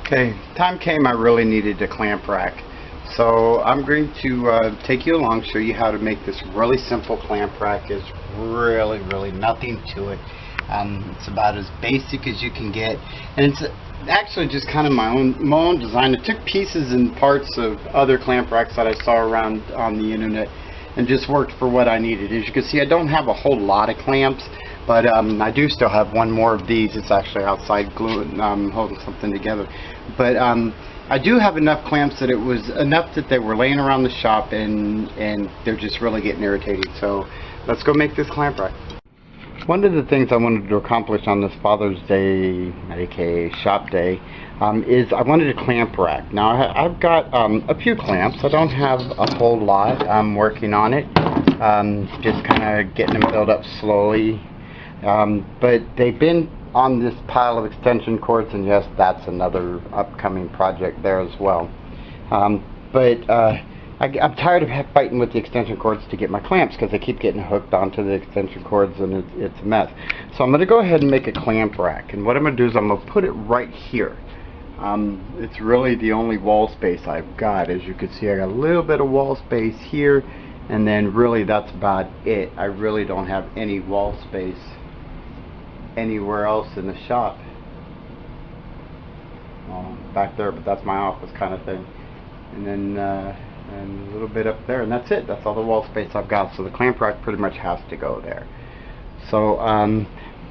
Okay, time came I really needed a clamp rack. So I'm going to take you along, show you how to make this really simple clamp rack. It's really nothing to it. It's about as basic as you can get, and it's actually just kind of my own design. I took pieces and parts of other clamp racks that I saw around on the internet and just worked for what I needed. As you can see, I don't have a whole lot of clamps, but I do still have one more of these. It's actually outside gluing, holding something together. But I do have enough clamps that it was enough that they were laying around the shop and they're just really getting irritating. So let's go make this clamp rack. One of the things I wanted to accomplish on this Father's Day, aka shop day, is I wanted a clamp rack. Now I've got a few clamps. I don't have a whole lot. I'm working on it, just kind of getting them built up slowly. But they've been on this pile of extension cords, and yes, that's another upcoming project there as well. I'm tired of fighting with the extension cords to get my clamps because they keep getting hooked onto the extension cords, and it's a mess. So I'm going to go ahead and make a clamp rack, and what I'm going to do is I'm going to put it right here. It's really the only wall space I've got. As you can see, I got a little bit of wall space here, and then really that's about it. I really don't have any wall space anywhere else in the shop. Back there, but that's my office kind of thing, and then and a little bit up there, and that's it. That's all the wall space I've got, so the clamp rack pretty much has to go there. So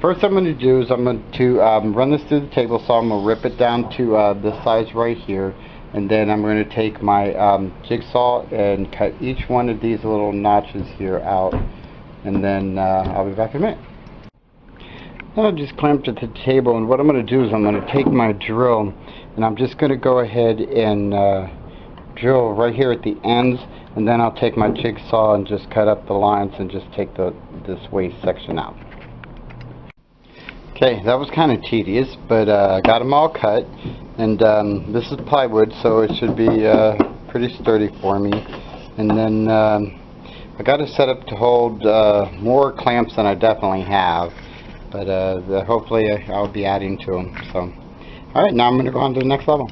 first I'm going to do is I'm going to run this through the table saw. I'm going to rip it down to this size right here, and then I'm going to take my jigsaw and cut each one of these little notches here out, and then I'll be back in a minute. Now I've just clamped it to the table, and what I'm going to do is I'm going to take my drill, and I'm just going to go ahead and drill right here at the ends, and then I'll take my jigsaw and just cut up the lines and just take this waste section out. Okay, that was kind of tedious, but I got them all cut, and this is plywood, so it should be pretty sturdy for me. And then I got it set up to hold more clamps than I definitely have, but hopefully I'll be adding to them. So, alright, now I'm going to go on to the next level.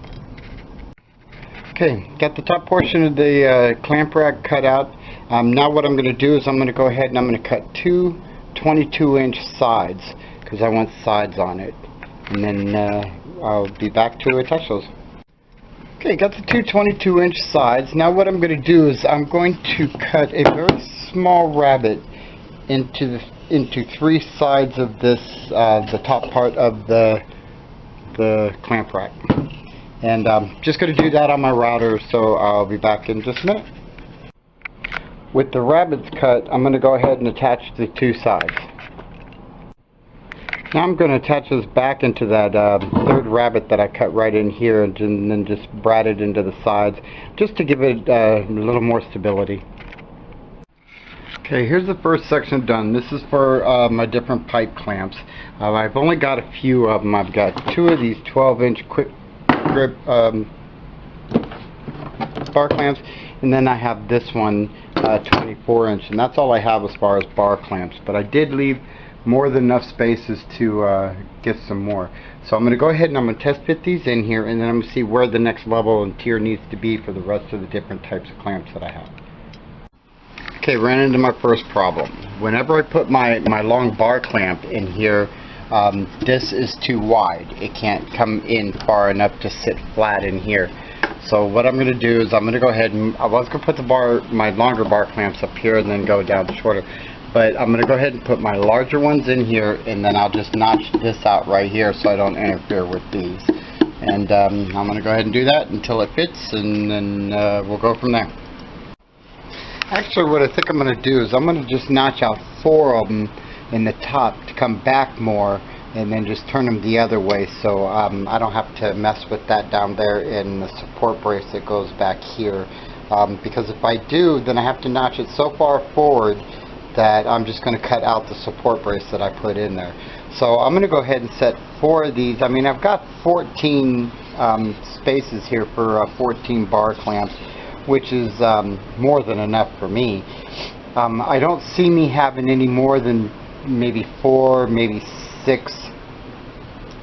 Okay, got the top portion of the clamp rack cut out. Now what I'm going to do is I'm going to go ahead and I'm going to cut two 22-inch sides, because I want sides on it, and then I'll be back to attach those. Okay, got the two 22-inch sides. Now what I'm going to do is I'm going to cut a very small rabbet into three sides of this, the top part of the clamp rack. And I'm just going to do that on my router, so I'll be back in just a minute. With the rabbets cut, I'm going to go ahead and attach the two sides. Now I'm going to attach this back into that third rabbet that I cut right in here, and then just brat it into the sides, just to give it a little more stability. Okay, here's the first section done. This is for my different pipe clamps. I've only got a few of them. I've got two of these 12-inch quick grip bar clamps, and then I have this one 24-inch, and that's all I have as far as bar clamps, but I did leave more than enough spaces to get some more. So I'm going to go ahead and I'm going to test fit these in here, and then I'm going to see where the next level and tier needs to be for the rest of the different types of clamps that I have. Okay, ran into my first problem. Whenever I put my long bar clamp in here, this is too wide. It can't come in far enough to sit flat in here. So what I'm going to do is I'm going to go ahead and I was going to put my longer bar clamps up here and then go down shorter. But I'm going to go ahead and put my larger ones in here, and then I'll just notch this out right here so I don't interfere with these. And I'm going to go ahead and do that until it fits, and then we'll go from there. Actually, what I think I'm going to do is I'm going to just notch out 4 of them in the top to come back more, and then just turn them the other way, so I don't have to mess with that down there in the support brace that goes back here, because if I do, then I have to notch it so far forward that I'm just going to cut out the support brace that I put in there. So I'm going to go ahead and set 4 of these. I mean, I've got 14 spaces here for 14 bar clamps, which is more than enough for me. I don't see me having any more than maybe 4, maybe 6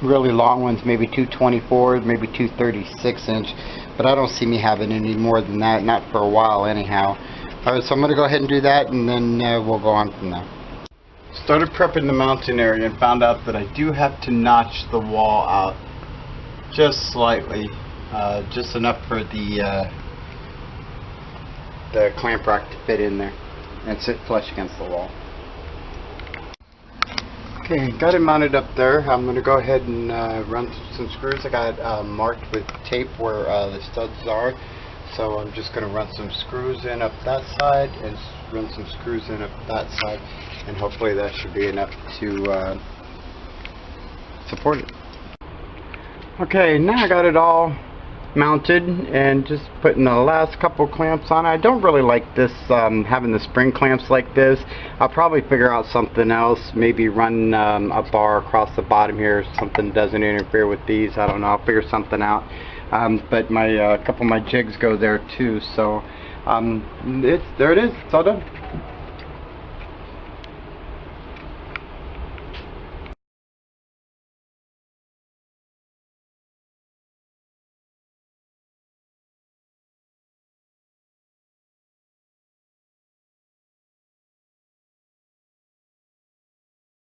really long ones, maybe 224, maybe 236 inch, but I don't see me having any more than that, not for a while anyhow. Alright, so I'm going to go ahead and do that, and then we'll go on from there. Started prepping the mountain area and found out that I do have to notch the wall out just slightly, just enough for the clamp rack to fit in there and sit flush against the wall. Okay, got it mounted up there. I'm going to go ahead and run some screws. I got marked with tape where the studs are, so I'm just going to run some screws in up that side and run some screws in up that side, and hopefully that should be enough to support it. Okay, now I got it all mounted and just putting the last couple clamps on. I don't really like this, having the spring clamps like this. I'll probably figure out something else, maybe run a bar across the bottom here, something doesn't interfere with these. I don't know, I'll figure something out. But my couple of my jigs go there too, so there it is, it's all done.